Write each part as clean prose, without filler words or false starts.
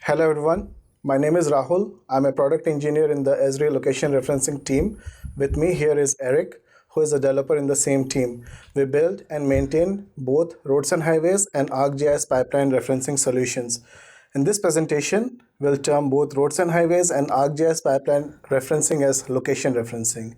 Hello everyone, my name is Rahul. I'm a product engineer in the Esri Location Referencing team. With me here is Eric, who is a developer in the same team. We build and maintain both Roads and Highways and ArcGIS Pipeline Referencing solutions. In this presentation, we'll term both Roads and Highways and ArcGIS Pipeline Referencing as location referencing.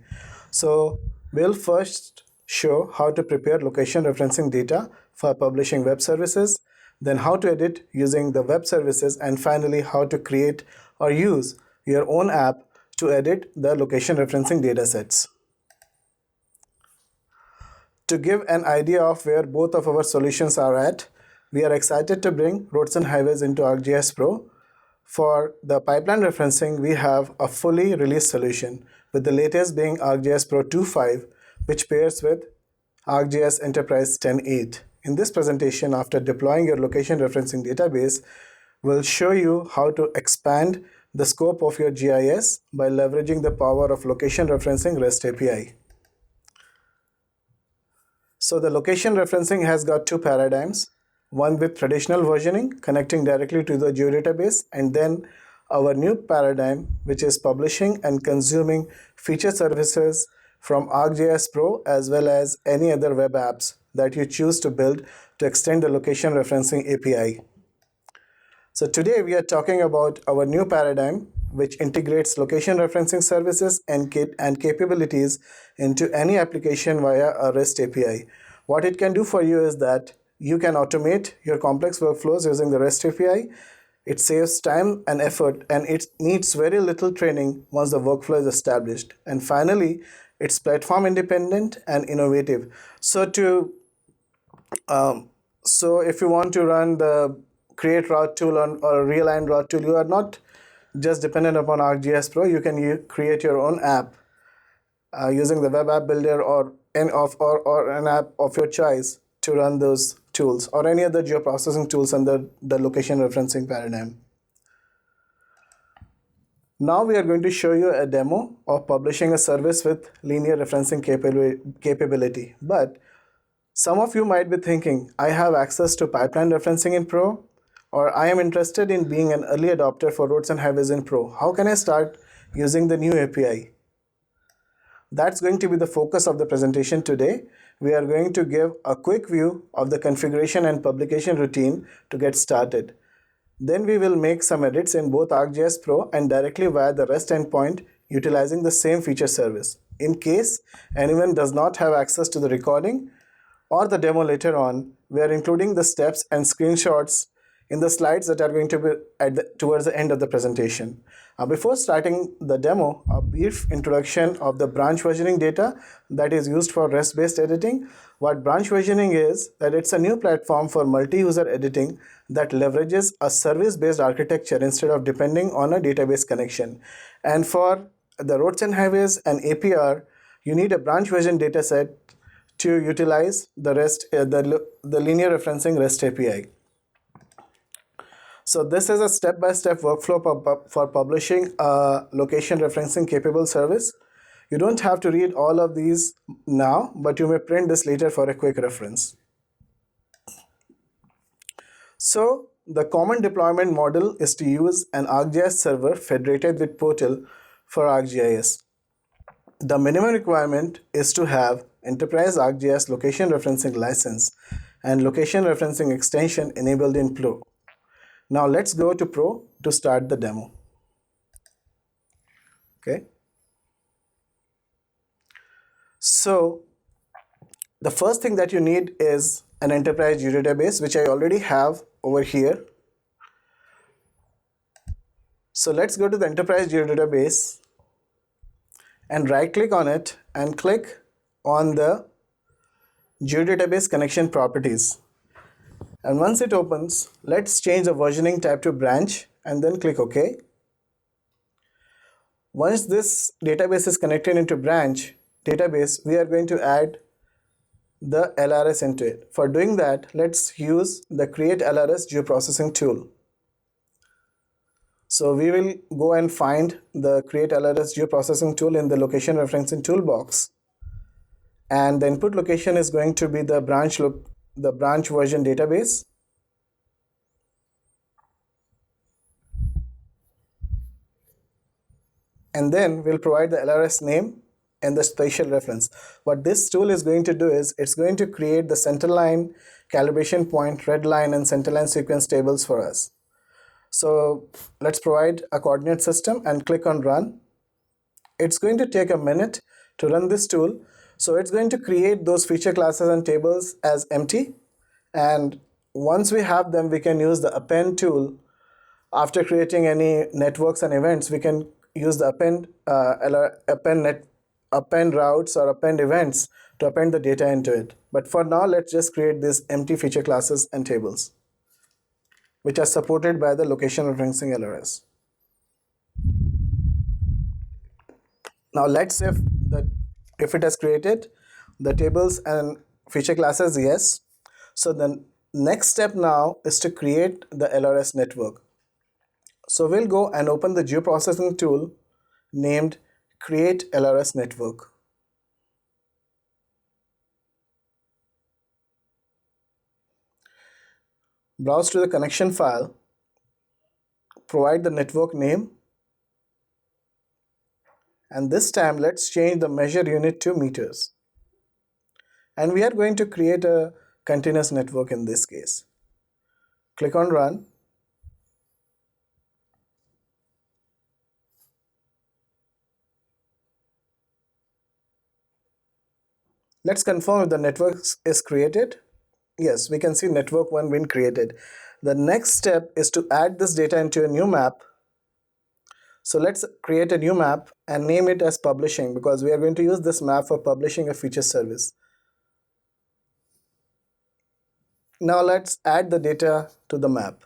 So we'll first show how to prepare location referencing data for publishing web services, then how to edit using the web services, and finally how to create or use your own app to edit the location referencing datasets. To give an idea of where both of our solutions are at, we are excited to bring Roads and Highways into ArcGIS Pro. For the pipeline referencing, we have a fully released solution, with the latest being ArcGIS Pro 2.5, which pairs with ArcGIS Enterprise 10.8. In this presentation, after deploying your location referencing database, we'll show you how to expand the scope of your GIS by leveraging the power of location referencing REST API. So the location referencing has got two paradigms, one with traditional versioning connecting directly to the geodatabase, and then our new paradigm, which is publishing and consuming feature services from ArcGIS Pro as well as any other web apps that you choose to build to extend the location referencing API. So today we are talking about our new paradigm, which integrates location referencing services and capabilities into any application via a REST API. What it can do for you is that you can automate your complex workflows using the REST API. It saves time and effort, and it needs very little training once the workflow is established. And finally, it's platform independent and innovative. So if you want to run the create route tool or realign route tool, you are not just dependent upon ArcGIS Pro. You can create your own app using the web app builder or an app of your choice to run those tools or any other geoprocessing tools under the location referencing paradigm. Now we are going to show you a demo of publishing a service with linear referencing capability. But some of you might be thinking, I have access to pipeline referencing in Pro, or I am interested in being an early adopter for Roads and Highways in Pro. How can I start using the new API? That's going to be the focus of the presentation today. We are going to give a quick view of the configuration and publication routine to get started. Then we will make some edits in both ArcGIS Pro and directly via the REST endpoint utilizing the same feature service. In case anyone does not have access to the recording or the demo later on, we are including the steps and screenshots in the slides that are going to be towards the end of the presentation. Before starting the demo, a brief introduction of the branch versioning data that is used for REST-based editing. What branch versioning is, that it's a new platform for multi-user editing that leverages a service-based architecture instead of depending on a database connection. And for the Roads and Highways and APR, you need a branch version dataset to utilize the linear referencing REST API. So this is a step-by-step workflow for publishing a location referencing capable service. You don't have to read all of these now, but you may print this later for a quick reference. So the common deployment model is to use an ArcGIS server federated with Portal for ArcGIS. The minimum requirement is to have Enterprise ArcGIS location referencing license and location referencing extension enabled in Pro. Now let's go to Pro to start the demo. Okay. So the first thing that you need is an enterprise geodatabase, which I already have over here. So let's go to the enterprise geodatabase and right click on it and click on the geodatabase connection properties. And once it opens, let's change the versioning type to branch and then click OK. Once this database is connected into branch database, we are going to add the LRS into it. For doing that, let's use the Create LRS geoprocessing tool. So we will go and find the Create LRS geoprocessing tool in the location referencing toolbox. And the input location is going to be the branch version database. and then we'll provide the LRS name and the spatial reference. What this tool is going to do is it's going to create the centerline, calibration point, red line, and centerline sequence tables for us. So let's provide a coordinate system and click on run. It's going to take a minute to run this tool. So it's going to create those feature classes and tables as empty. And once we have them, we can use the append tool. After creating any networks and events, we can use the append routes or append events to append the data into it. But for now, let's just create these empty feature classes and tables, which are supported by the location referencing LRS. Now let's say if it has created the tables and feature classes, yes. So the next step now is to create the LRS network. So we'll go and open the geoprocessing tool named Create LRS Network. Browse to the connection file, provide the network name, and this time let's change the measure unit to meters. And we are going to create a continuous network in this case. Click on run. Let's confirm if the network is created. Yes, we can see network 1 been created. The next step is to add this data into a new map. So let's create a new map and name it as publishing, because we are going to use this map for publishing a feature service. Now let's add the data to the map.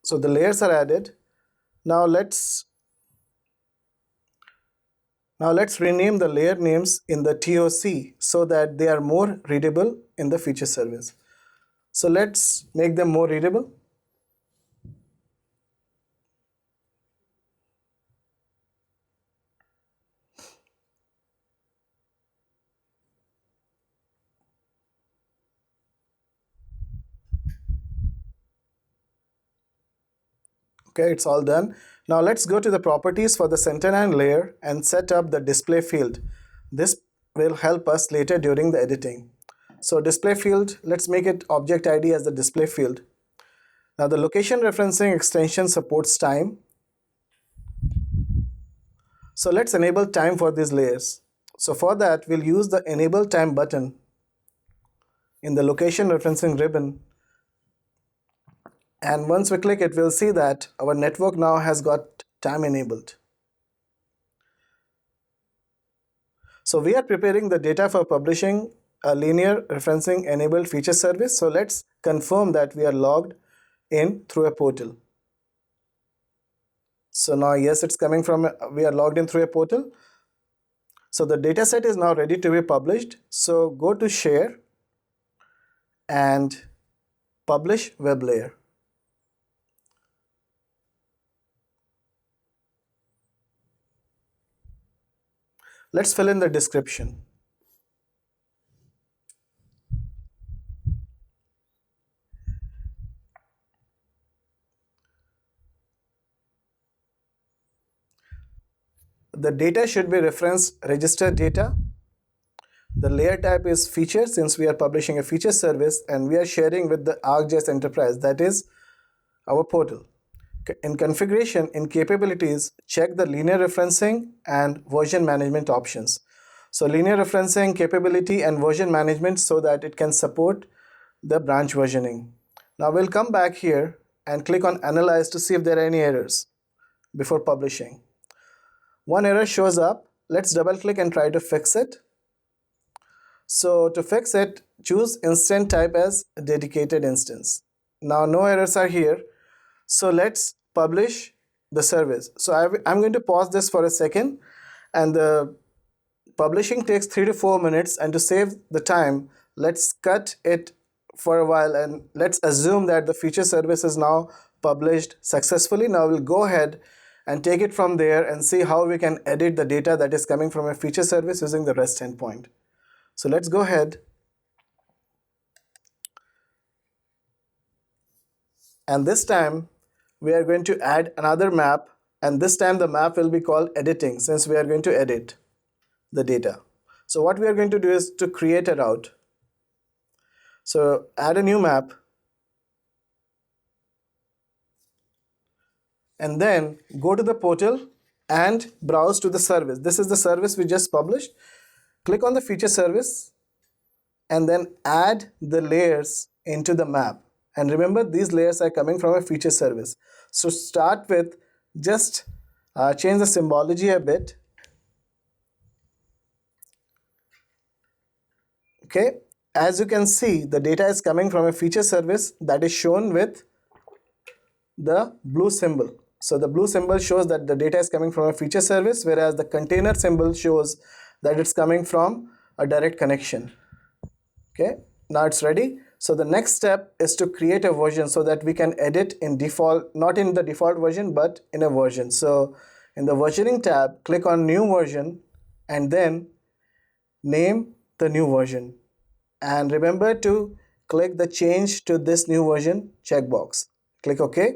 So the layers are added. Now let's rename the layer names in the TOC so that they are more readable in the feature service. So let's make them more readable. Okay, it's all done. Now let's go to the properties for the centerline layer and set up the display field. This will help us later during the editing. So display field, let's make it object ID as the display field. Now the location referencing extension supports time. So let's enable time for these layers. So for that, we'll use the enable time button in the location referencing ribbon. And once we click it, we'll see that our network now has got time enabled. So we are preparing the data for publishing a linear referencing enabled feature service. So let's confirm that we are logged in through a portal. So now, yes, it's coming from, we are logged in through a portal. So the data set is now ready to be published. So go to share and publish web layer. Let's fill in the description. The data should be reference register data. The layer type is feature, since we are publishing a feature service and we are sharing with the ArcGIS Enterprise, that is our portal. In configuration, in capabilities, check the linear referencing and version management options. So linear referencing capability and version management so that it can support the branch versioning. Now we'll come back here and click on analyze to see if there are any errors before publishing. One error shows up. Let's double click and try to fix it. So to fix it, choose instant type as dedicated instance. Now no errors are here. So let's publish the service. So I'm going to pause this for a second, and the publishing takes 3 to 4 minutes, and to save the time, let's cut it for a while and let's assume that the feature service is now published successfully. Now we'll go ahead and take it from there and see how we can edit the data that is coming from a feature service using the REST endpoint. So let's go ahead and this time we are going to add another map, and this time the map will be called editing since we are going to edit the data. So what we are going to do is to create a route. So add a new map and then go to the portal and browse to the service. This is the service we just published. Click on the feature service and then add the layers into the map. And remember, these layers are coming from a feature service. So start with just change the symbology a bit. Okay, as you can see, the data is coming from a feature service that is shown with the blue symbol. So the blue symbol shows that the data is coming from a feature service, whereas the container symbol shows that it's coming from a direct connection. Okay, now it's ready. So the next step is to create a version so that we can edit in default, not in the default version, but in a version. So in the versioning tab, click on new version and then name the new version. And remember to click the change to this new version checkbox. Click OK.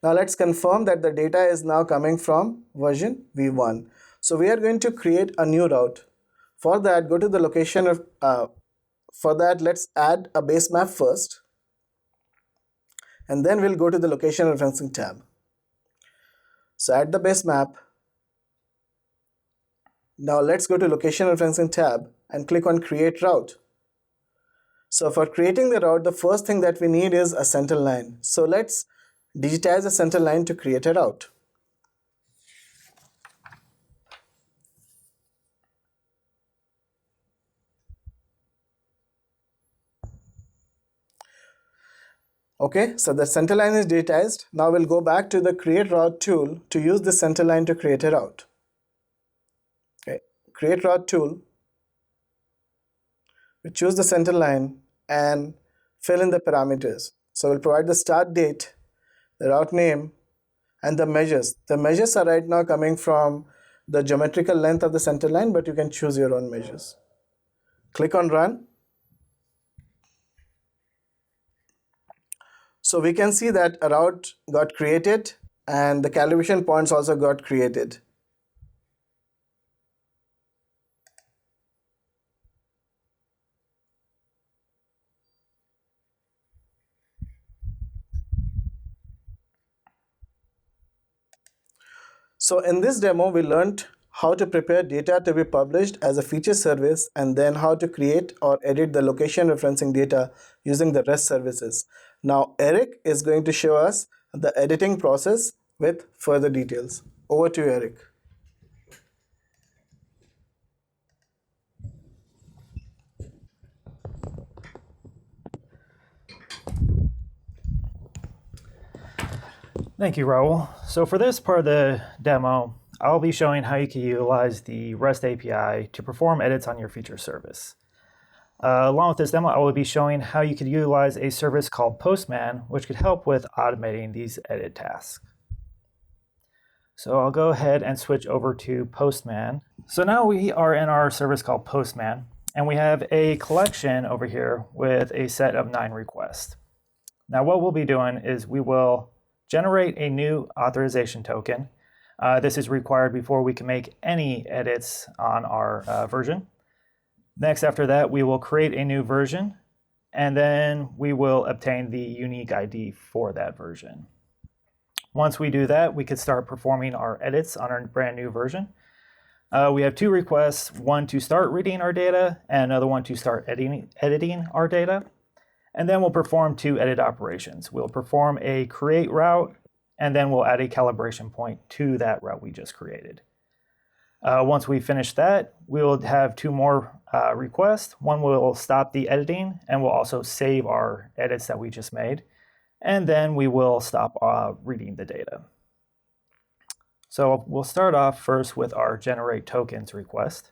Now let's confirm that the data is now coming from version v1. So we are going to create a new route. For that, go to the location of for that, let's add a base map first, and then we'll go to the location referencing tab. So add the base map. Now let's go to location referencing tab and click on create route. So for creating the route, the first thing that we need is a center line. So let's digitize a center line to create a route. Okay, so the center line is digitized. Now we'll go back to the create route tool to use the center line to create a route. Okay, create route tool. We choose the center line and fill in the parameters. So we'll provide the start date, the route name, and the measures. The measures are right now coming from the geometrical length of the center line, but you can choose your own measures. Click on run. So we can see that a route got created and the calibration points also got created. So in this demo, we learned how to prepare data to be published as a feature service and then how to create or edit the location referencing data using the REST services. Now Eric is going to show us the editing process with further details. Over to you, Eric. Thank you, Raul. So for this part of the demo, I'll be showing how you can utilize the REST API to perform edits on your feature service. Along with this demo, I will be showing how you could utilize a service called Postman, which could help with automating these edit tasks. So I'll go ahead and switch over to Postman. So now we are in our service called Postman, and we have a collection over here with a set of 9 requests. Now what we'll be doing is we will generate a new authorization token. This is required before we can make any edits on our version. Next, after that, we will create a new version, and then we will obtain the unique ID for that version. Once we do that, we could start performing our edits on our brand new version. We have 2 requests, one to start reading our data and another one to start editing our data. And then we'll perform 2 edit operations. We'll perform a create route, and then we'll add a calibration point to that route we just created. Once we finish that, we'll have 2 more requests. One will stop the editing, and we'll also save our edits that we just made. And then we will stop reading the data. So we'll start off first with our generate tokens request.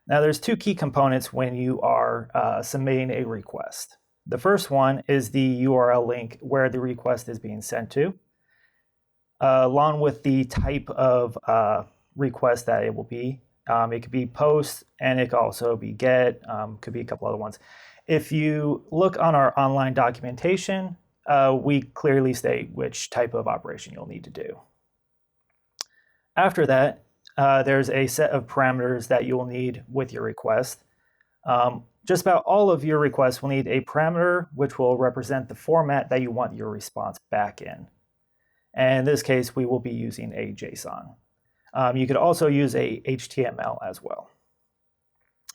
Now there's 2 key components when you are submitting a request. The first one is the URL link where the request is being sent to, along with the type of request that it will be. It could be post, and it could also be get, could be a couple other ones. If you look on our online documentation, we clearly state which type of operation you'll need to do. After that, there's a set of parameters that you will need with your request. Just about all of your requests will need a parameter which will represent the format that you want your response back in. And in this case, we will be using a JSON. You could also use a HTML as well.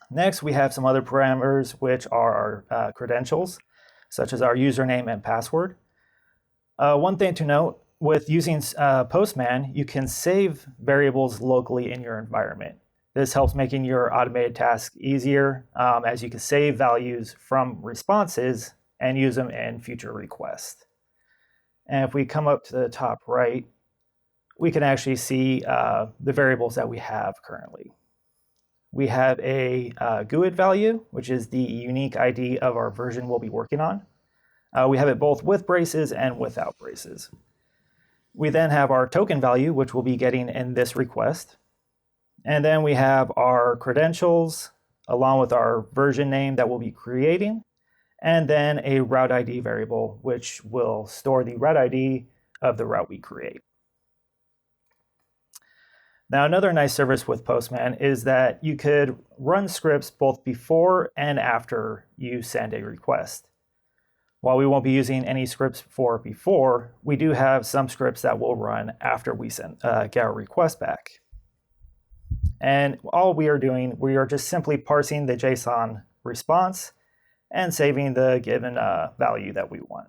Next, we have some other parameters, which are our credentials, such as our username and password. One thing to note, with using Postman, you can save variables locally in your environment. This helps making your automated tasks easier, as you can save values from responses and use them in future requests. And if we come up to the top right, we can actually see the variables that we have currently. We have a GUID value, which is the unique ID of our version we'll be working on. We have it both with braces and without braces. We then have our token value, which we'll be getting in this request. And then we have our credentials, along with our version name that we'll be creating, and then a route ID variable, which will store the route ID of the route we create. Now, another nice service with Postman is that you could run scripts both before and after you send a request. While we won't be using any scripts for before, we do have some scripts that will run after we get our request back. And all we are doing, we are just simply parsing the JSON response and saving the given value that we want,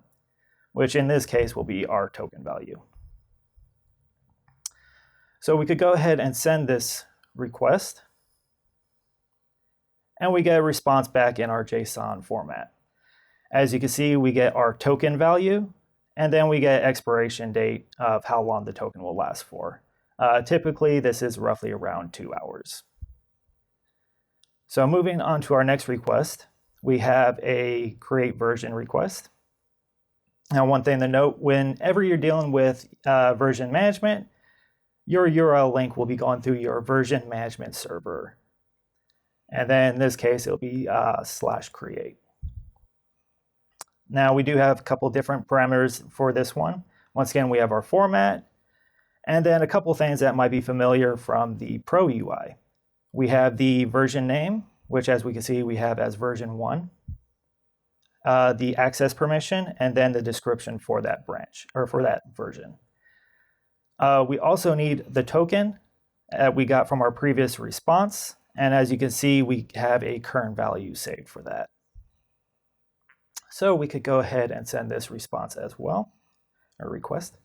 which in this case will be our token value. So we could go ahead and send this request, and we get a response back in our JSON format. As you can see, we get our token value, and then we get expiration date of how long the token will last for. Typically, this is roughly around 2 hours. So moving on to our next request, we have a create version request. Now, one thing to note, whenever you're dealing with version management, your URL link will be going through your version management server. And then in this case, it'll be /create. Now, we do have a couple different parameters for this one. Once again, we have our format, and then a couple things that might be familiar from the Pro UI. We have the version name, which as we can see, we have as version 1, the access permission, and then the description for that branch, or for that version. We also need the token we got from our previous response, and as you can see, we have a current value saved for that. So we could go ahead and send this response as well, or request.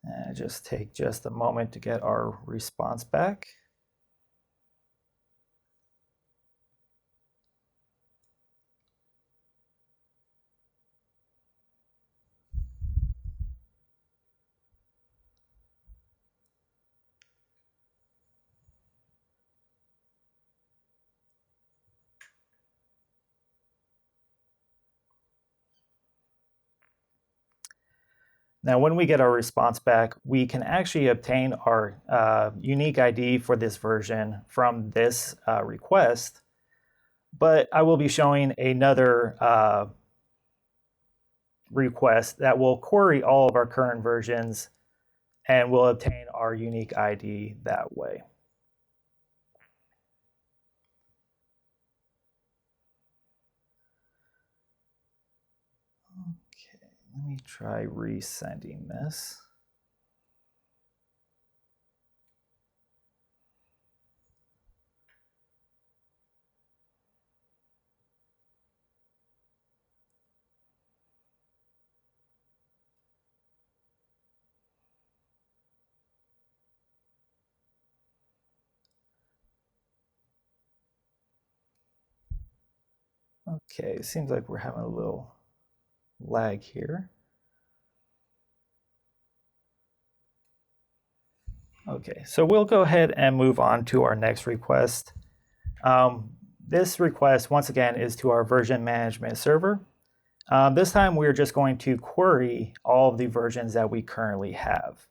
And just take just a moment to get our response back. Now, when we get our response back, we can actually obtain our unique ID for this version from this request, but I will be showing another request that will query all of our current versions and will obtain our unique ID that way. Let me try resending this. Okay, it seems like we're having a little lag here. Okay, so we'll go ahead and move on to our next request. This request, once again, is to our version management server. This time, we're just going to query all of the versions that we currently have.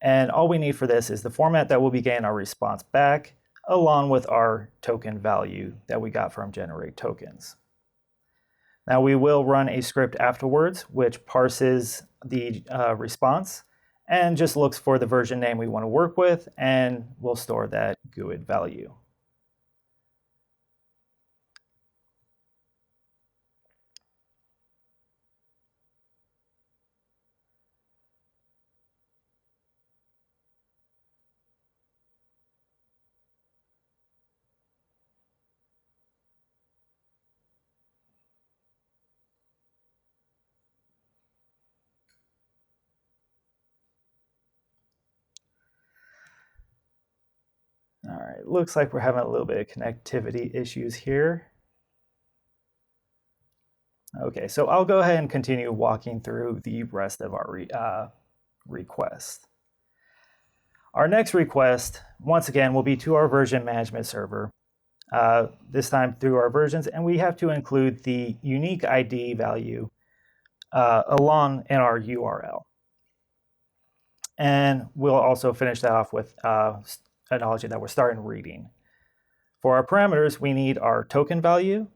And all we need for this is the format that will be getting our response back, along with our token value that we got from generate tokens. Now we will run a script afterwards, which parses the response and just looks for the version name we want to work with, and we'll store that GUID value. All right, looks like we're having a little bit of connectivity issues here. Okay, so I'll go ahead and continue walking through the rest of our request. Our next request, once again, will be to our version management server, this time through our versions, and we have to include the unique ID value along in our URL. And we'll also finish that off with acknowledging that we're starting reading. For our parameters, we need our token value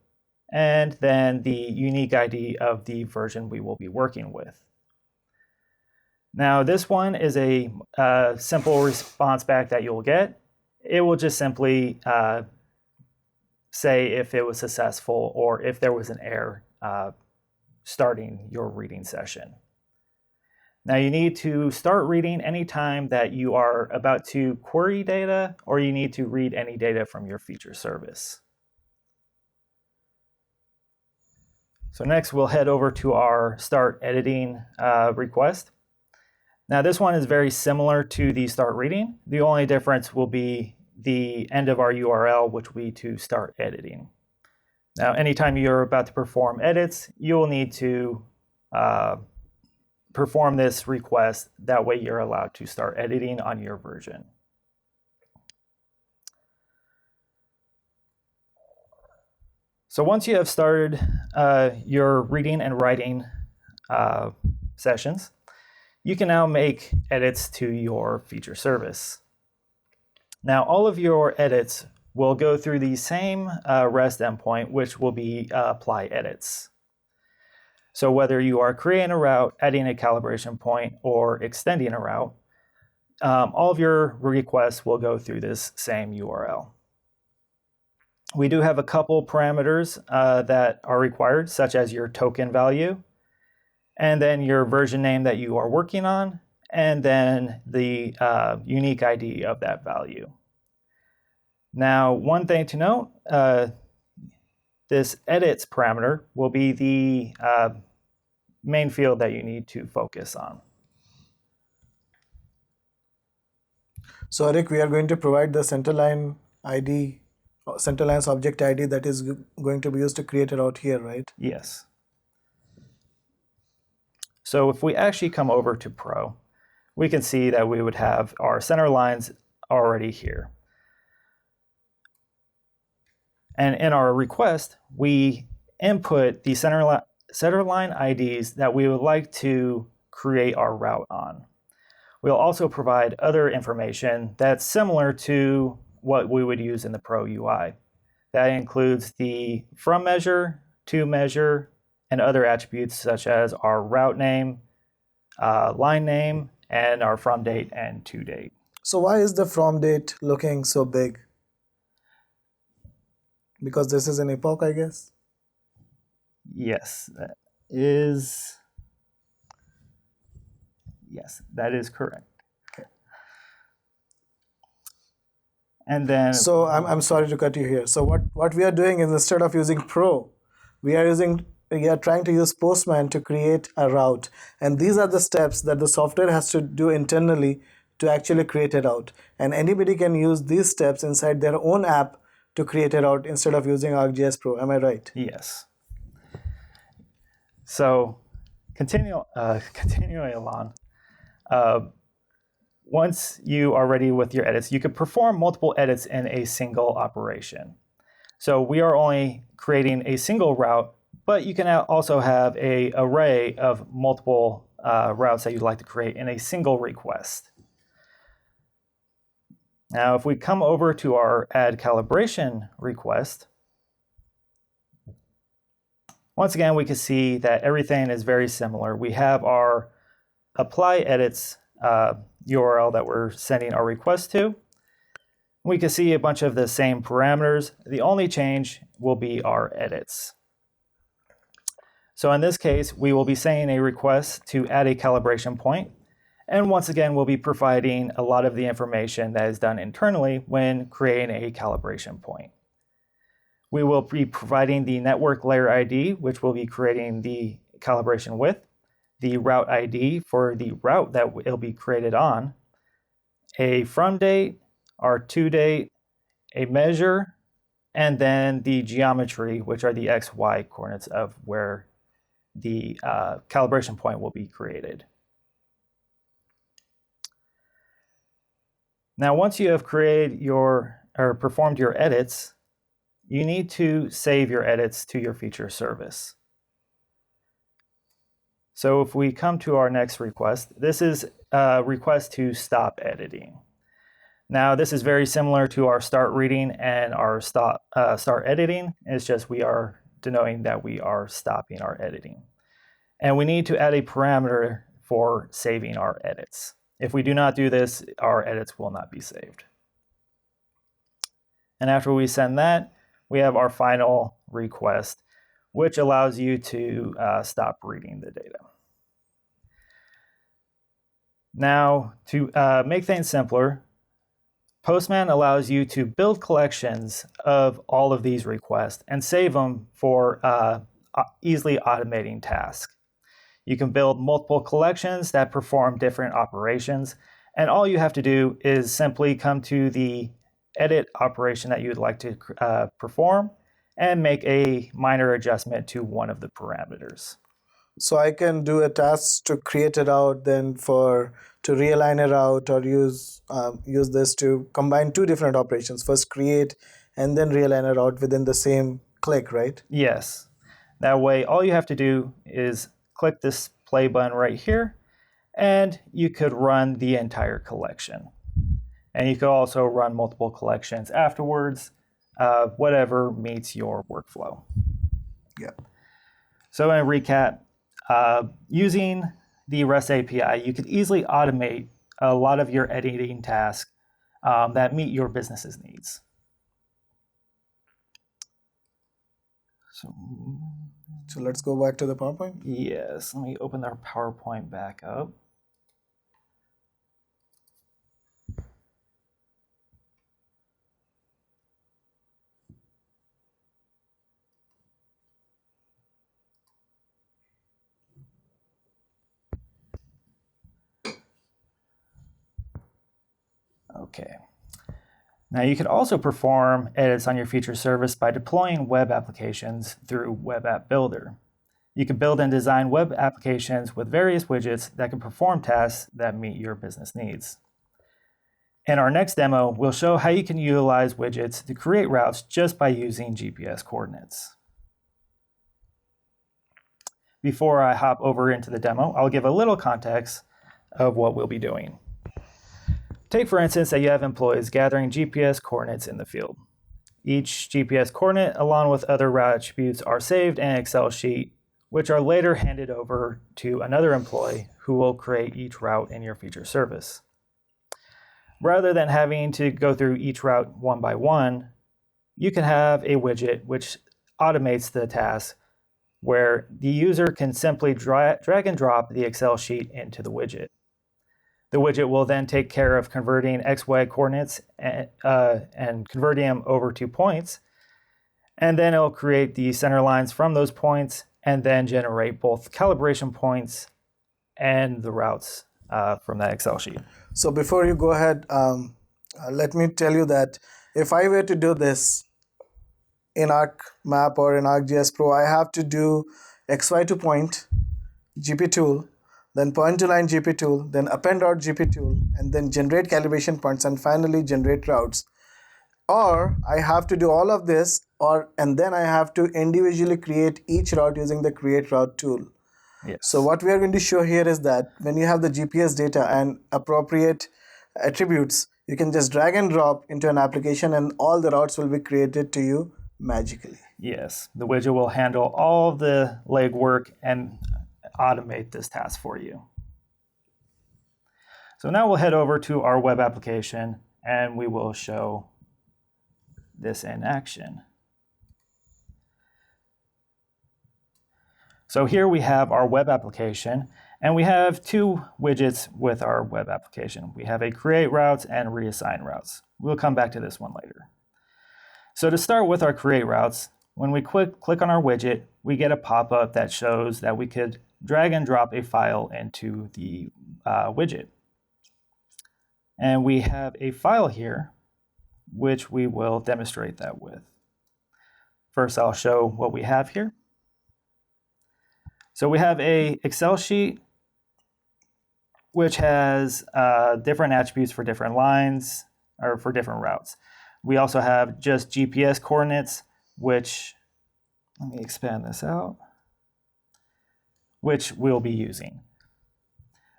and then the unique ID of the version we will be working with. Now, this one is a simple response back that you'll get. It will just simply say if it was successful or if there was an error starting your reading session. Now, you need to start reading anytime that you are about to query data or you need to read any data from your feature service. So next, we'll head over to our start editing request. Now, this one is very similar to the start reading. The only difference will be the end of our URL, which will be to start editing. Now, anytime you're about to perform edits, you will need to perform this request. That way you're allowed to start editing on your version. So once you have started your reading and writing sessions, you can now make edits to your feature service. Now, all of your edits will go through the same REST endpoint, which will be apply edits. So whether you are creating a route, adding a calibration point, or extending a route, all of your requests will go through this same URL. We do have a couple parameters that are required, such as your token value, and then your version name that you are working on, and then the unique ID of that value. Now, one thing to note, this edits parameter will be the main field that you need to focus on. So Arik, we are going to provide the centerline ID, centerline's object ID that is going to be used to create a route here, right? Yes. So if we actually come over to Pro, we can see that we would have our center lines already here. And in our request, we input the centerline IDs that we would like to create our route on. We'll also provide other information that's similar to what we would use in the Pro UI. That includes the from measure, to measure, and other attributes such as our route name, line name, and our from date and to date. So why is the from date looking so big? Because this is an epoch, I guess? Yes, that is correct. Okay. And then, so I'm sorry to cut you here. So what we are doing is, instead of using Pro, we are trying to use Postman to create a route. And these are the steps that the software has to do internally to actually create a route. And anybody can use these steps inside their own app to create a route instead of using ArcGIS Pro. Am I right? Yes. So continuing along, once you are ready with your edits, you could perform multiple edits in a single operation. So we are only creating a single route, but you can also have an array of multiple routes that you'd like to create in a single request. Now, if we come over to our add calibration request, once again, we can see that everything is very similar. We have our apply edits URL that we're sending our request to. We can see a bunch of the same parameters. The only change will be our edits. So in this case, we will be sending a request to add a calibration point. And once again, we'll be providing a lot of the information that is done internally when creating a calibration point. We will be providing the network layer ID, which we'll be creating the calibration with, the route ID for the route that it'll be created on, a from date, our to date, a measure, and then the geometry, which are the X, Y coordinates of where the calibration point will be created. Now, once you have created or performed your edits, you need to save your edits to your feature service. So if we come to our next request, this is a request to stop editing. Now, this is very similar to our start reading and our start editing. It's just we are denoting that we are stopping our editing. And we need to add a parameter for saving our edits. If we do not do this, our edits will not be saved. And after we send that, we have our final request, which allows you to stop reading the data. Now, to make things simpler, Postman allows you to build collections of all of these requests and save them for easily automating tasks. You can build multiple collections that perform different operations, and all you have to do is simply come to the edit operation that you would like to perform and make a minor adjustment to one of the parameters. So I can do a task to create a route, then to realign a route, or use this to combine two different operations. First create and then realign a route within the same click, right? Yes. That way, all you have to do is click this play button right here, and you could run the entire collection. And you could also run multiple collections afterwards, whatever meets your workflow. Yeah. So in a recap, using the REST API, you could easily automate a lot of your editing tasks that meet your business's needs. So let's go back to the PowerPoint. Yes, let me open our PowerPoint back up. Okay. Now you can also perform edits on your feature service by deploying web applications through Web App Builder. You can build and design web applications with various widgets that can perform tasks that meet your business needs. In our next demo, we'll show how you can utilize widgets to create routes just by using GPS coordinates. Before I hop over into the demo, I'll give a little context of what we'll be doing. Take, for instance, that you have employees gathering GPS coordinates in the field. Each GPS coordinate, along with other route attributes, are saved in an Excel sheet, which are later handed over to another employee who will create each route in your feature service. Rather than having to go through each route one by one, you can have a widget which automates the task where the user can simply drag and drop the Excel sheet into the widget. The widget will then take care of converting XY coordinates and converting them over to points. And then it'll create the center lines from those points and then generate both calibration points and the routes from that Excel sheet. So before you go ahead, let me tell you that if I were to do this in ArcMap or in ArcGIS Pro, I have to do XY to point, GP tool, then point to line GP tool, then append.gp tool, and then generate calibration points, and finally generate routes. Or I have to do all of this, and then I have to individually create each route using the create route tool. Yes. So what we are going to show here is that when you have the GPS data and appropriate attributes, you can just drag and drop into an application and all the routes will be created to you magically. Yes, the widget will handle all the legwork and automate this task for you. So now we'll head over to our web application and we will show this in action. So here we have our web application, and we have two widgets with our web application. We have a create routes and reassign routes. We'll come back to this one later. So to start with our create routes, when we click on our widget, we get a pop-up that shows that we could drag and drop a file into the widget. And we have a file here, which we will demonstrate that with. First, I'll show what we have here. So we have an Excel sheet which has different attributes for different lines or for different routes. We also have just GPS coordinates, which, let me expand this out, which we'll be using.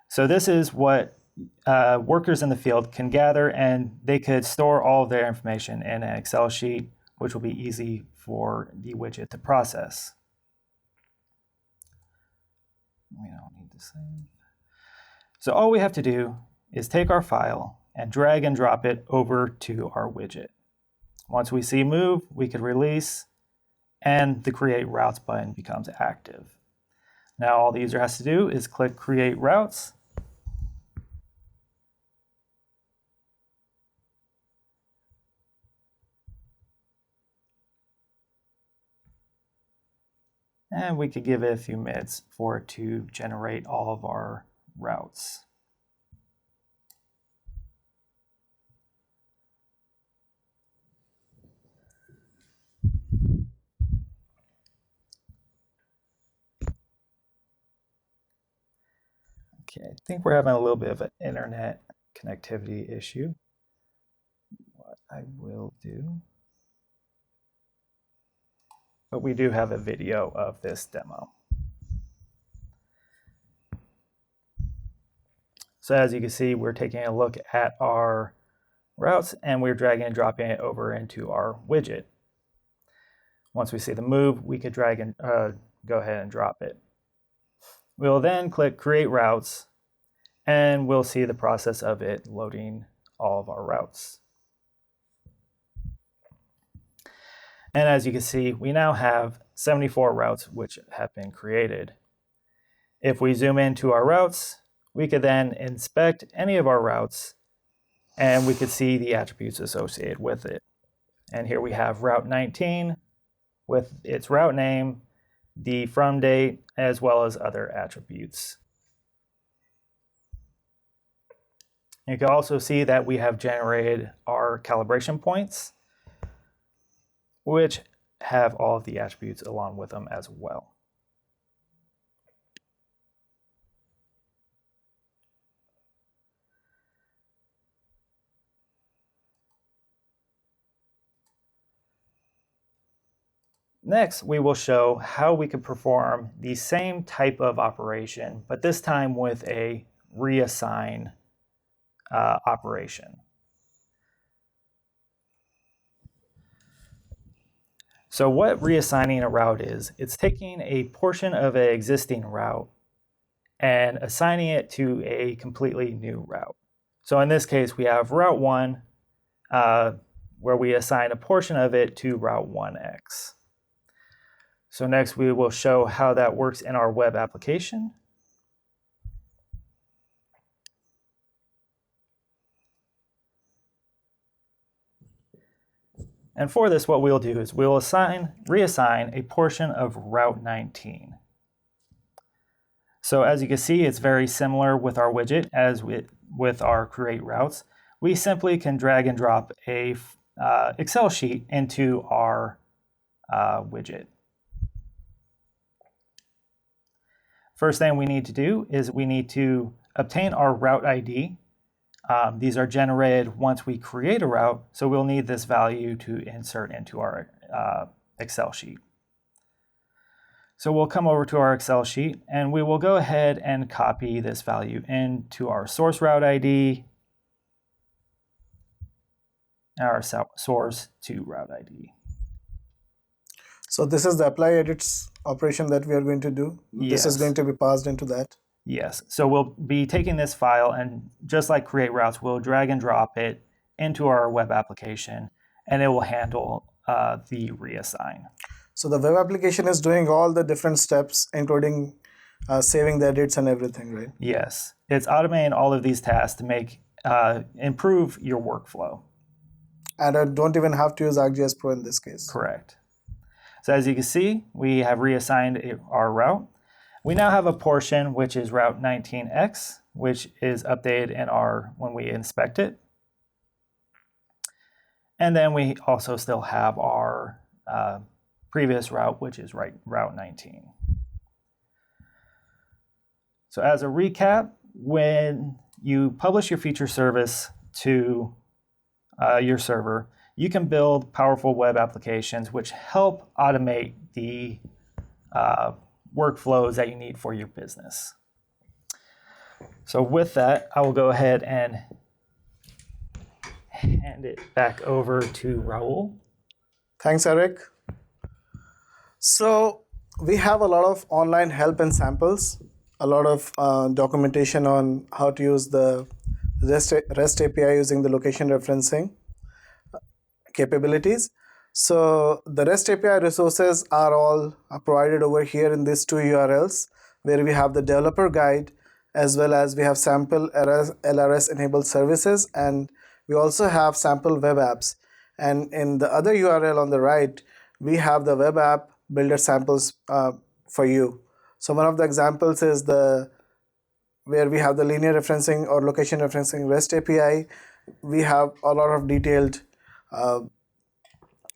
So this is what workers in the field can gather, and they could store all of their information in an Excel sheet, which will be easy for the widget to process. We don't need to save. So all we have to do is take our file and drag and drop it over to our widget. Once we see move, we could release, and the create routes button becomes active. Now all the user has to do is click create routes. And we could give it a few minutes for it to generate all of our routes. Okay, I think we're having a little bit of an internet connectivity issue. What I will do, but we do have a video of this demo. So as you can see, we're taking a look at our routes and we're dragging and dropping it over into our widget. Once we see the move, we could drag and go ahead and drop it. We'll then click create routes and we'll see the process of it loading all of our routes. And as you can see, we now have 74 routes which have been created. If we zoom into our routes, we could then inspect any of our routes and we could see the attributes associated with it. And here we have Route 19 with its route name, the from date, as well as other attributes. You can also see that we have generated our calibration points, which have all of the attributes along with them as well. Next, we will show how we can perform the same type of operation, but this time with a reassign operation. So what reassigning a route is, it's taking a portion of an existing route and assigning it to a completely new route. So in this case, we have Route 1, where we assign a portion of it to Route 1X. So next we will show how that works in our web application. And for this, what we'll do is we'll reassign a portion of Route 19. So as you can see, it's very similar with our widget as with our create routes. We simply can drag and drop a Excel sheet into our widget. First thing we need to do is we need to obtain our route ID. These are generated once we create a route, so we'll need this value to insert into our Excel sheet. So we'll come over to our Excel sheet and we will go ahead and copy this value into our source route ID, our source to route ID. So this is the apply edits operation that we are going to do. Yes. This is going to be passed into that. Yes. So we'll be taking this file and just like create routes, we'll drag and drop it into our web application and it will handle the reassign. So the web application is doing all the different steps, including saving the edits and everything, right? Yes. It's automating all of these tasks to make improve your workflow. And I don't even have to use ArcGIS Pro in this case. Correct. So as you can see, we have reassigned our route. We now have a portion which is route 19X, which is updated in when we inspect it. And then we also still have our previous route, which is route 19. So as a recap, when you publish your feature service to your server, you can build powerful web applications which help automate the workflows that you need for your business. So with that, I will go ahead and hand it back over to Raul. Thanks, Eric. So we have a lot of online help and samples, a lot of documentation on how to use the REST API using the location referencing capabilities. So the REST API resources are all provided over here in these two URLs, where we have the developer guide as well as we have sample LRS enabled services, and we also have sample web apps. And in the other URL on the right, we have the web app builder samples for you. So one of the examples is where we have the linear referencing or location referencing REST API. We have a lot of detailed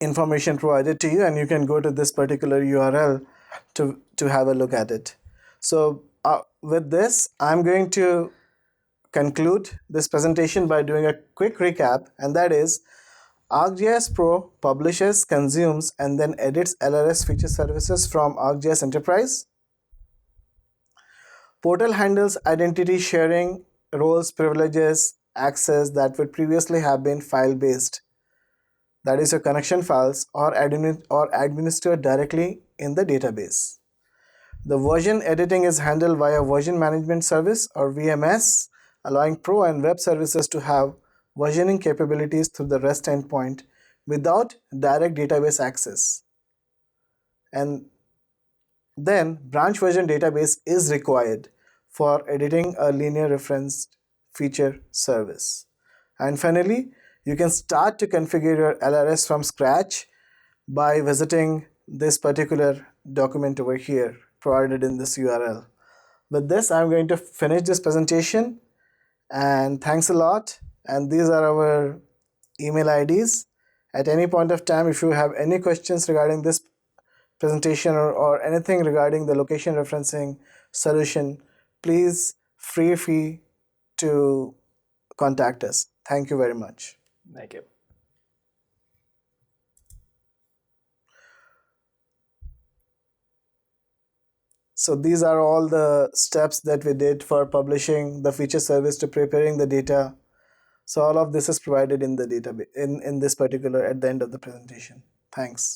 information provided to you, and you can go to this particular URL to have a look at it. So with this, I'm going to conclude this presentation by doing a quick recap, and that is ArcGIS Pro publishes, consumes, and then edits LRS feature services from ArcGIS Enterprise. Portal handles identity sharing, roles, privileges, access that would previously have been file-based. That is your connection files or administered directly in the database. The version editing is handled via Version Management Service or VMS, allowing Pro and web services to have versioning capabilities through the REST endpoint without direct database access. And then branch version database is required for editing a linear referenced feature service. And finally, you can start to configure your LRS from scratch by visiting this particular document over here provided in this URL. With this, I'm going to finish this presentation, and thanks a lot. And these are our email IDs. At any point of time, if you have any questions regarding this presentation or anything regarding the location referencing solution, please feel free to contact us. Thank you very much. Thank you. So these are all the steps that we did for publishing the feature service to preparing the data. So all of this is provided in the database in this particular at the end of the presentation. Thanks.